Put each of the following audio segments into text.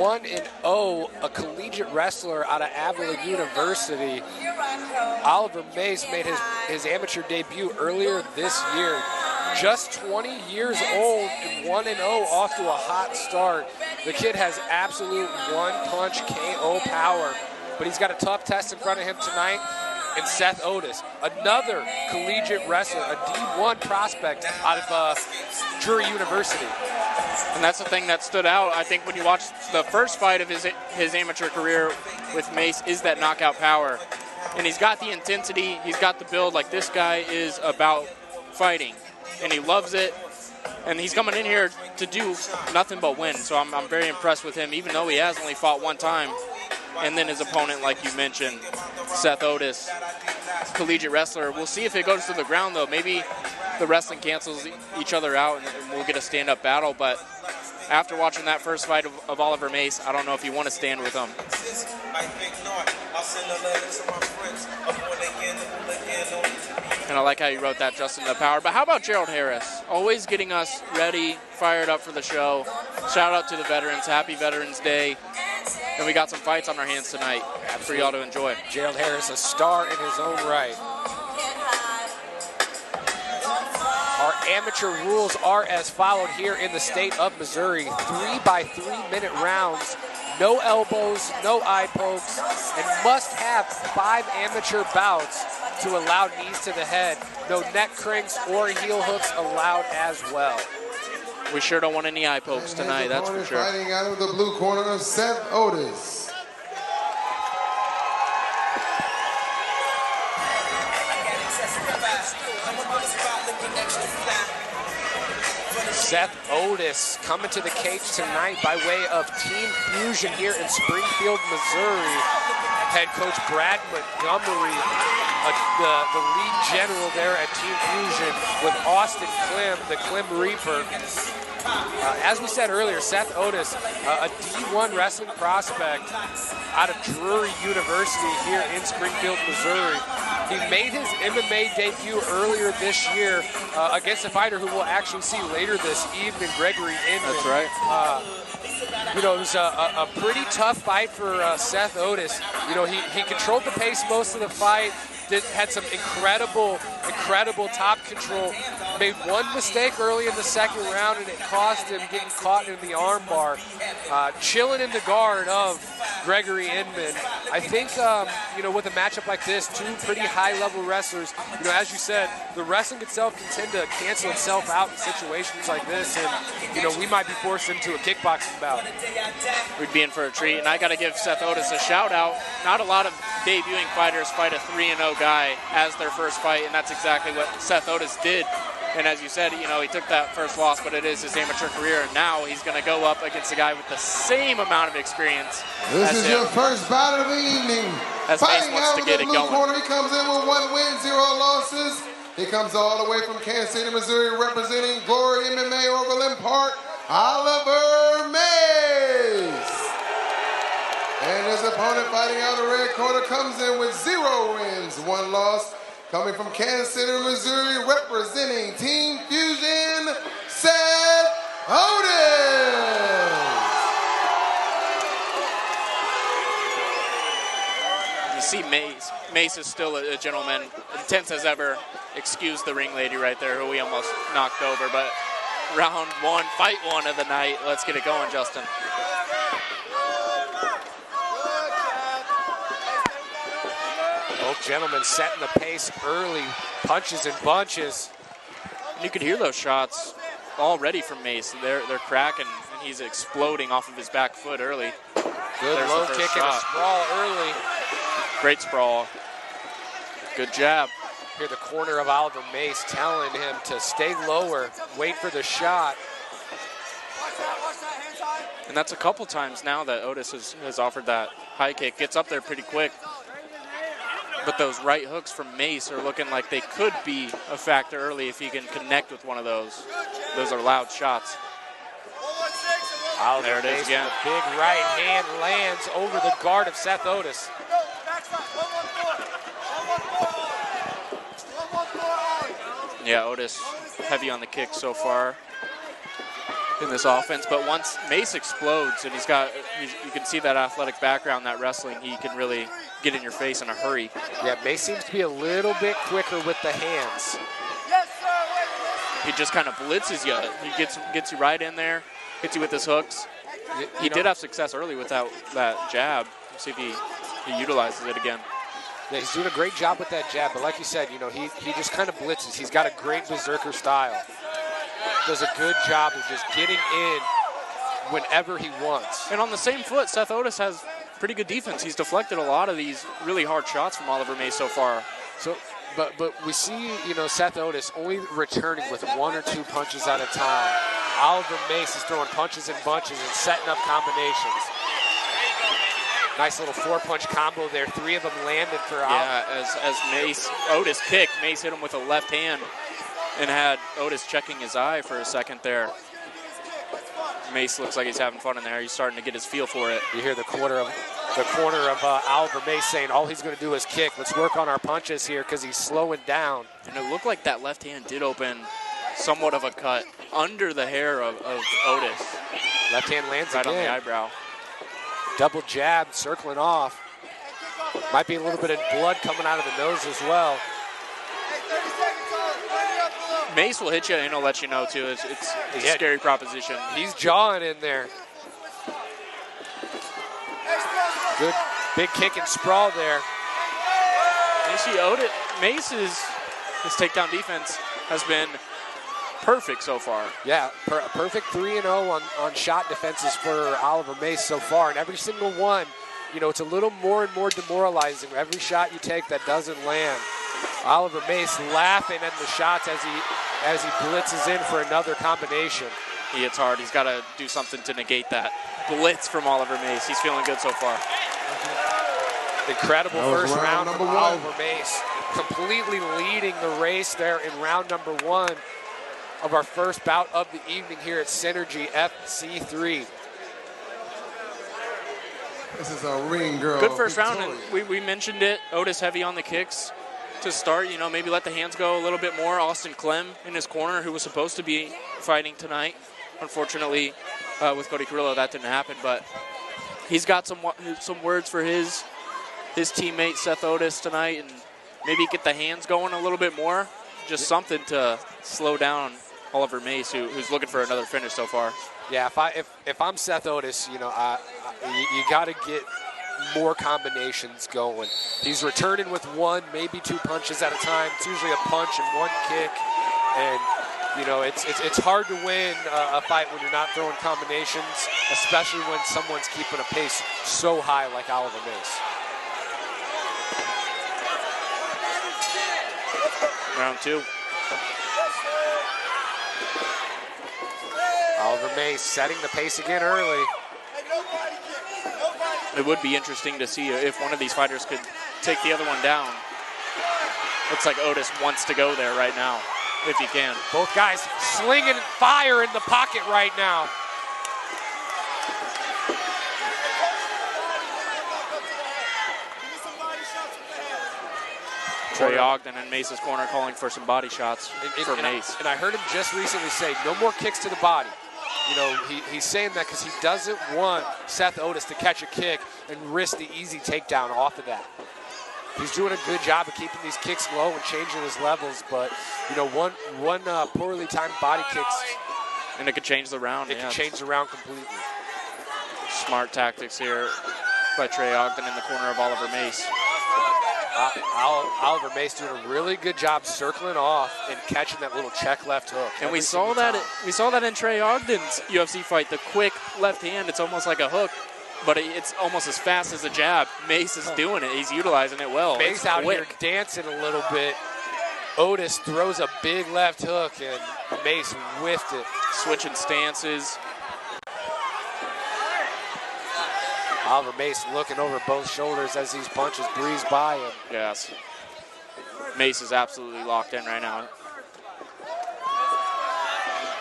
1-0, a collegiate wrestler out of Avila University. Oliver Mace made his amateur debut earlier this year. Just 20 years old and 1-0 off to a hot start. The kid has absolute one-punch KO power, but he's got a tough test in front of him tonight. And Seth Otis, another collegiate wrestler, a D1 prospect out of Drury University. And that's the thing that stood out, I think, when you watch the first fight of his amateur career with Mace, is that knockout power. And he's got the intensity, he's got the build. Like, this guy is about fighting, and he loves it. And he's coming in here to do nothing but win. So I'm very impressed with him, even though he has only fought one time. And then his opponent, like you mentioned, Seth Otis, collegiate wrestler. We'll see if it goes to the ground, though. Maybe the wrestling cancels each other out and we'll get a stand-up battle. But after watching that first fight of Oliver Mace, I don't know if you want to stand with him. And I like how you wrote that, Justin, the power. But how about Gerald Harris? Always getting us ready, fired up for the show. Shout out to the veterans. Happy Veterans Day. And we got some fights on our hands tonight for y'all to enjoy. Gerald Harris, a star in his own right. Our amateur rules are as followed here in the state of Missouri. 3-by-3 minute rounds. No elbows, no eye pokes, and must have 5 amateur bouts to allow knees to the head. No neck cranks or heel hooks allowed as well. We sure don't want any eye pokes tonight, that's for sure. Fighting out of the blue corner, Seth Otis. Seth Otis coming to the cage tonight by way of Team Fusion here in Springfield, Missouri. Head coach Brad Montgomery, the lead general there at Team Fusion, with Austin Klim, the Klim Reaper. As we said earlier, Seth Otis, a D1 wrestling prospect out of Drury University here in Springfield, Missouri. He made his MMA debut earlier this year against a fighter who we'll actually see later this evening, Gregory Inman. That's right. You know, it was a pretty tough fight for Seth Otis. You know, he controlled the pace most of the fight, had some incredible top control. Made one mistake early in the second round, and it cost him getting caught in the arm bar. Chilling in the guard of Gregory Inman. I think, you know, with a matchup like this, two pretty high-level wrestlers, you know, as you said, the wrestling itself can tend to cancel itself out in situations like this, and, you know, we might be forced into a kickboxing bout. We'd be in for a treat, and I got to give Seth Otis a shout-out. Not a lot of debuting fighters fight a 3-0 guy as their first fight, and that's exactly what Seth Otis did. And as you said, you know, he took that first loss, but it is his amateur career, and now he's going to go up against a guy with the same amount of experience. This is your first bout of the evening. As Mace wants to get it going. Corner, he comes in with 1 win, 0 losses. He comes all the way from Kansas City, Missouri, representing Glory MMA Overland Park, Oliver Mace. And his opponent fighting out of the red corner comes in with 0 wins, 1 loss. Coming from Kansas City, Missouri, representing Team Fusion, Seth Otis. You see Mace. Mace is still a gentleman, intense as ever. Excuse the ring lady right there, who we almost knocked over. But round 1, fight 1 of the night. Let's get it going, Justin. Both gentlemen setting the pace early, punches and bunches. You could hear those shots already from Mace. They're cracking, and he's exploding off of his back foot early. Good low kick and a sprawl early. Great sprawl. Good jab. Here the corner of Oliver Mace telling him to stay lower, wait for the shot. And that's a couple times now that Otis has offered that high kick. Gets up there pretty quick. But those right hooks from Mace are looking like they could be a factor early if he can connect with one of those. Those are loud shots. There it is again. The big right hand lands over the guard of Seth Otis. Yeah, Otis heavy on the kick so far. in this offense. But once Mace explodes, and you can see that athletic background, that wrestling, he can really get in your face in a hurry. Yeah, Mace seems to be a little bit quicker with the hands. He just kind of blitzes you. He gets you right in there, hits you with his hooks. He did have success early with that jab. Let's see if he utilizes it again. Yeah, he's doing a great job with that jab, but like you said, he just kind of blitzes. He's got a great berserker style. Does a good job of just getting in whenever he wants. And on the same foot, Seth Otis has pretty good defense. He's deflected a lot of these really hard shots from Oliver Mace so far. So, but we see, Seth Otis only returning with 1 or 2 punches at a time. Oliver Mace is throwing punches and bunches and setting up combinations. Nice little 4-punch combo there. 3 of them landed for Oliver. Yeah, as Otis kicked, Mace hit him with a left hand and had Otis checking his eye for a second there. Mace looks like he's having fun in there. He's starting to get his feel for it. You hear the corner of Oliver Mace saying all he's going to do is kick. Let's work on our punches here because he's slowing down. And it looked like that left hand did open somewhat of a cut under the hair of Otis. Left hand lands right again. On the eyebrow. Double jab, circling off. Might be a little bit of blood coming out of the nose as well. Mace will hit you and he'll let you know too. It's a scary proposition. He's jawing in there. Good big kick and sprawl there. You see Mace's takedown defense has been perfect so far. Yeah, perfect 3-0 on shot defenses for Oliver Mace so far. And every single one, it's a little more and more demoralizing. Every shot you take that doesn't land. Oliver Mace laughing at the shots as he blitzes in for another combination. He hits hard. He's got to do something to negate that blitz from Oliver Mace. He's feeling good so far. Incredible first round from Oliver Mace. Completely leading the race there in round number 1 of our first bout of the evening here at Synergy FC3. This is a ring girl. Good first round, and we mentioned it. Otis heavy on the kicks to start. Maybe let the hands go a little bit more. Austin Clem in his corner, who was supposed to be fighting tonight. Unfortunately, with Cody Carrillo, that didn't happen. But he's got some words for his teammate Seth Otis tonight, and maybe get the hands going a little bit more. Just something to slow down Oliver Mace, who's looking for another finish so far. Yeah, if I'm Seth Otis, you got to get more combinations going. He's returning with 1, maybe 2 punches at a time. It's usually a punch and 1 kick, and it's hard to win a fight when you're not throwing combinations, especially when someone's keeping a pace so high like Oliver Mace. Round 2. Oliver Mace setting the pace again early. It would be interesting to see if one of these fighters could take the other one down. Looks like Otis wants to go there right now, if he can. Both guys slinging fire in the pocket right now. Trey Ogden in Mace's corner calling for some body shots for Mace. And I heard him just recently say, no more kicks to the body. He's saying that because he doesn't want Seth Otis to catch a kick and risk the easy takedown off of that. He's doing a good job of keeping these kicks low and changing his levels, but one poorly timed body kicks, and it could change the round. It could change the round completely. Smart tactics here by Trey Ogden in the corner of Oliver Mace. Oliver Mace doing a really good job circling off and catching that little check left hook. And we saw that in Trey Ogden's UFC fight. The quick left hand, it's almost like a hook, but it's almost as fast as a jab. Mace is doing it. He's utilizing it well. Mace out here dancing a little bit. Otis throws a big left hook, and Mace whiffed it. Switching stances. Oliver Mace looking over both shoulders as these punches breeze by him. Yes. Mace is absolutely locked in right now.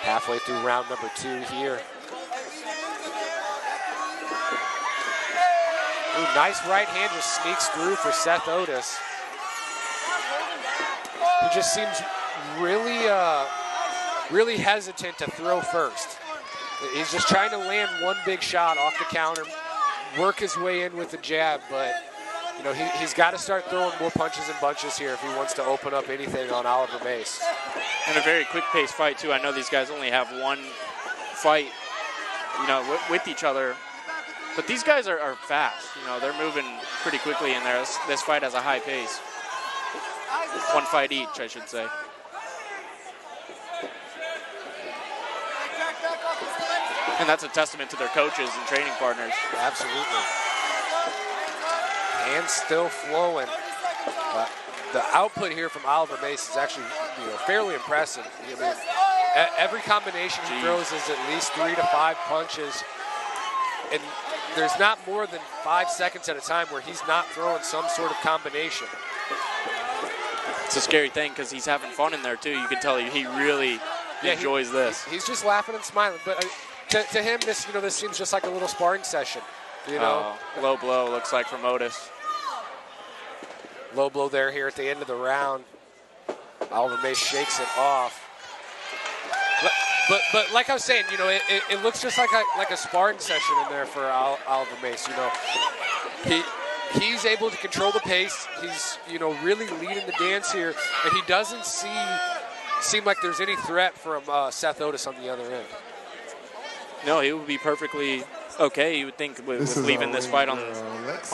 Halfway through round number 2 here. Ooh, nice right hand just sneaks through for Seth Otis. He just seems really hesitant to throw first. He's just trying to land one big shot off the counter, work his way in with the jab, but you know, he's got to start throwing more punches and bunches here if he wants to open up anything on Oliver Mace. And a very quick-paced fight, too. I know these guys only have one fight, you know, with each other, but these guys are fast. You know, they're moving pretty quickly in there. This fight has a high pace. One fight each, I should say. And that's a testament to their coaches and training partners. Absolutely. Hands still flowing. The output here from Oliver Mace is actually, you know, fairly impressive. I mean, every combination he throws is at least 3 to 5 punches. And there's not more than 5 seconds at a time where he's not throwing some sort of combination. It's a scary thing because he's having fun in there, too. You can tell he really enjoys this. He's just laughing and smiling. But to him, this seems just like a little sparring session. You know, low blow looks like from Otis. Low blow there here at the end of the round. Oliver Mace shakes it off. But like I was saying, you know, it looks just like a sparring session in there for Oliver Mace. You know, he's able to control the pace. He's, you know, really leading the dance here, and he doesn't seem like there's any threat from Seth Otis on the other end. No, he would be perfectly okay, you would think, with leaving this fight on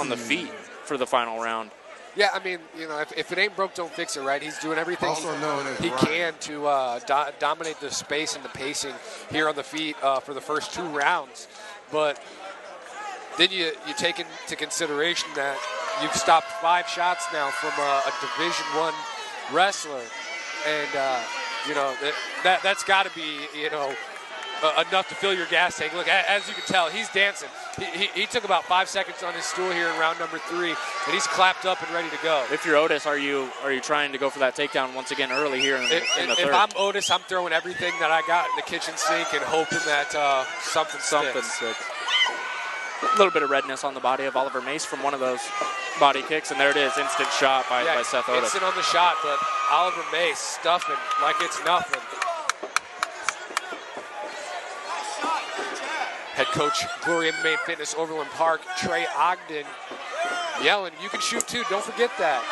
the feet for the final round. Yeah, I mean, you know, if it ain't broke, don't fix it, right? He's doing everything he can to dominate the space and the pacing here on the feet for the first 2 rounds. But then you take into consideration that you've stopped 5 shots now from a Division I wrestler. And, you know, that's got to be, you know, enough to fill your gas tank. Look, as you can tell, he's dancing. He took about 5 seconds on his stool here in round number 3, and he's clapped up and ready to go. If you're Otis, are you trying to go for that takedown once again early here in the third? If I'm Otis, I'm throwing everything that I got in the kitchen sink and hoping that something sticks. A little bit of redness on the body of Oliver Mace from one of those body kicks, and there it is, instant shot by Seth Otis. Instant on the shot, but Oliver Mace stuffing like it's nothing. Head coach, Glory MMA Fitness, Overland Park, Trey Ogden, yelling, "You can shoot too, don't forget that."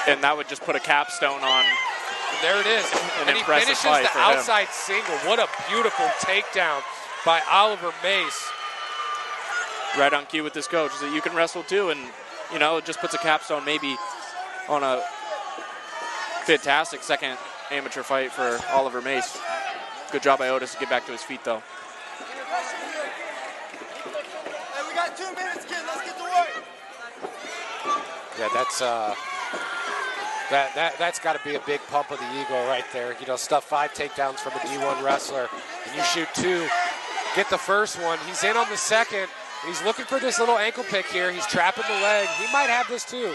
And that would just put a capstone on. And there it is. And he finishes the outside single. What a beautiful takedown by Oliver Mace. Right on cue with this coach, is that you can wrestle too, and you know, it just puts a capstone maybe on a fantastic second amateur fight for Oliver Mace. Good job by Otis to get back to his feet though. Hey, we got 2 minutes, kid. Let's get to work. Yeah, that's got to be a big pump of the ego right there. You know, stuff 5 takedowns from a D1 wrestler, and you shoot 2. Get the first one. He's in on the second. He's looking for this little ankle pick here. He's trapping the leg. He might have this too.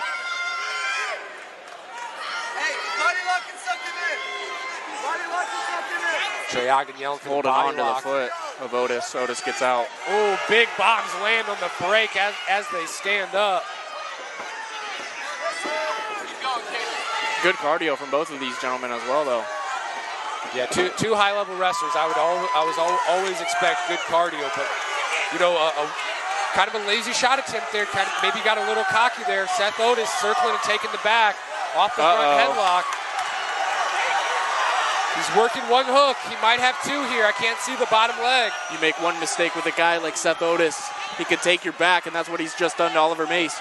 Hey, body locking something in. Body locking something in. Trey Ogden yelling for holding the body on to lock. the foot of Otis. Otis gets out. Oh, big bombs land on the break as they stand up. Good cardio from both of these gentlemen as well, though. Yeah, two high-level wrestlers. I was always expect good cardio, but you know, kind of a lazy shot attempt there. Kind of maybe got a little cocky there. Seth Otis circling and taking the back off the front headlock. He's working one hook. He might have 2 here. I can't see the bottom leg. You make one mistake with a guy like Seth Otis, he could take your back, and that's what he's just done to Oliver Mace.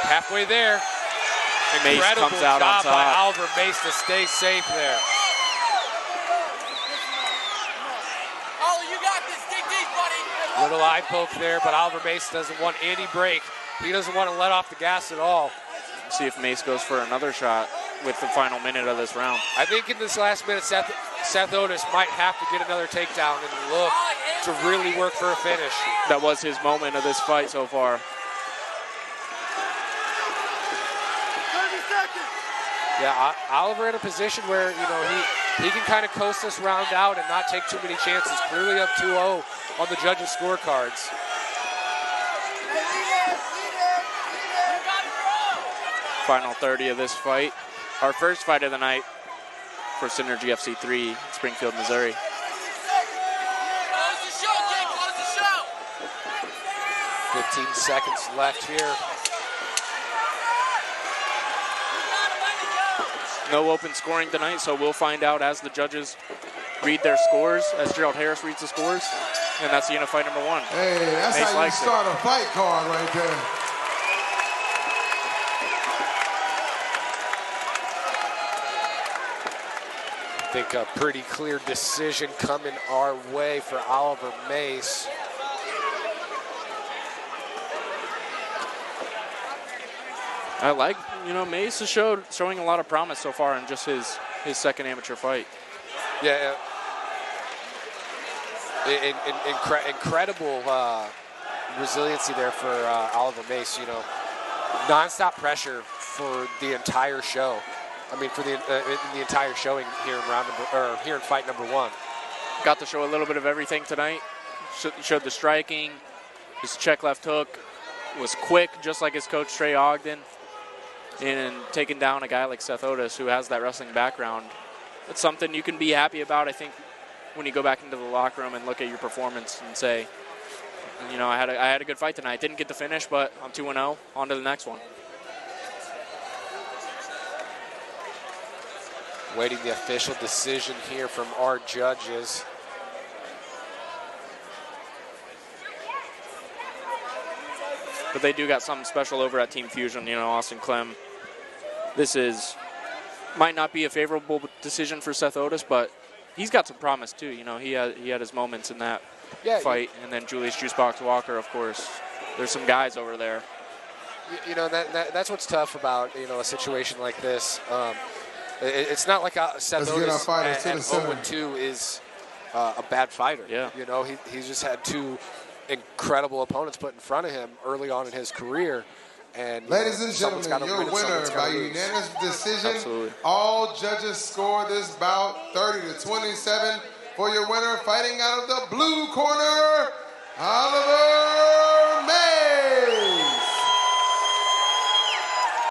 Halfway there. Mace Incredible comes out job on top. by Oliver Mace to stay safe there. Oh, you got this. Dig deep, buddy. Little eye poke there, but Oliver Mace doesn't want any break. He doesn't want to let off the gas at all. See if Mace goes for another shot with the final minute of this round. I think in this last minute, Seth Otis might have to get another takedown and look to really work for a finish. That was his moment of this fight so far. 30 seconds. Yeah, Oliver in a position where, you know, he can kind of coast this round out and not take too many chances. Clearly up 2-0 on the judges' scorecards. Final 30 of this fight. Our first fight of the night for Synergy FC 3, Springfield, Missouri. 15 seconds left here. No open scoring tonight, so we'll find out as the judges read their scores, as Gerald Harris reads the scores, and that's the end of fight number 1. Hey, that's Mace how you start a fight card right there. I think a pretty clear decision coming our way for Oliver Mace. I like, Mace is showing a lot of promise so far in just his second amateur fight. Yeah, incredible resiliency there for Oliver Mace. Non-stop pressure for the entire show. I mean, for the entire showing here in here in fight number 1. Got to show a little bit of everything tonight. Showed the striking, his check left hook, was quick, just like his coach Trey Ogden, and taking down a guy like Seth Otis, who has that wrestling background. It's something you can be happy about, I think, when you go back into the locker room and look at your performance and say, I had a good fight tonight. Didn't get the finish, but I'm 2-0. On to the next one. Waiting the official decision here from our judges. But they do got something special over at Team Fusion, Austin Clem. This might not be a favorable decision for Seth Otis, but he's got some promise too. He had his moments in that fight, and then Julius Juicebox Walker, of course. There's some guys over there. That's what's tough about a situation like this. It's not like Seth Otis at 0-2 is a bad fighter. Yeah. He's just had 2 incredible opponents put in front of him early on in his career. And ladies and gentlemen, your winner by unanimous decision. Absolutely. All judges score this bout 30-27 for your winner, fighting out of the blue corner,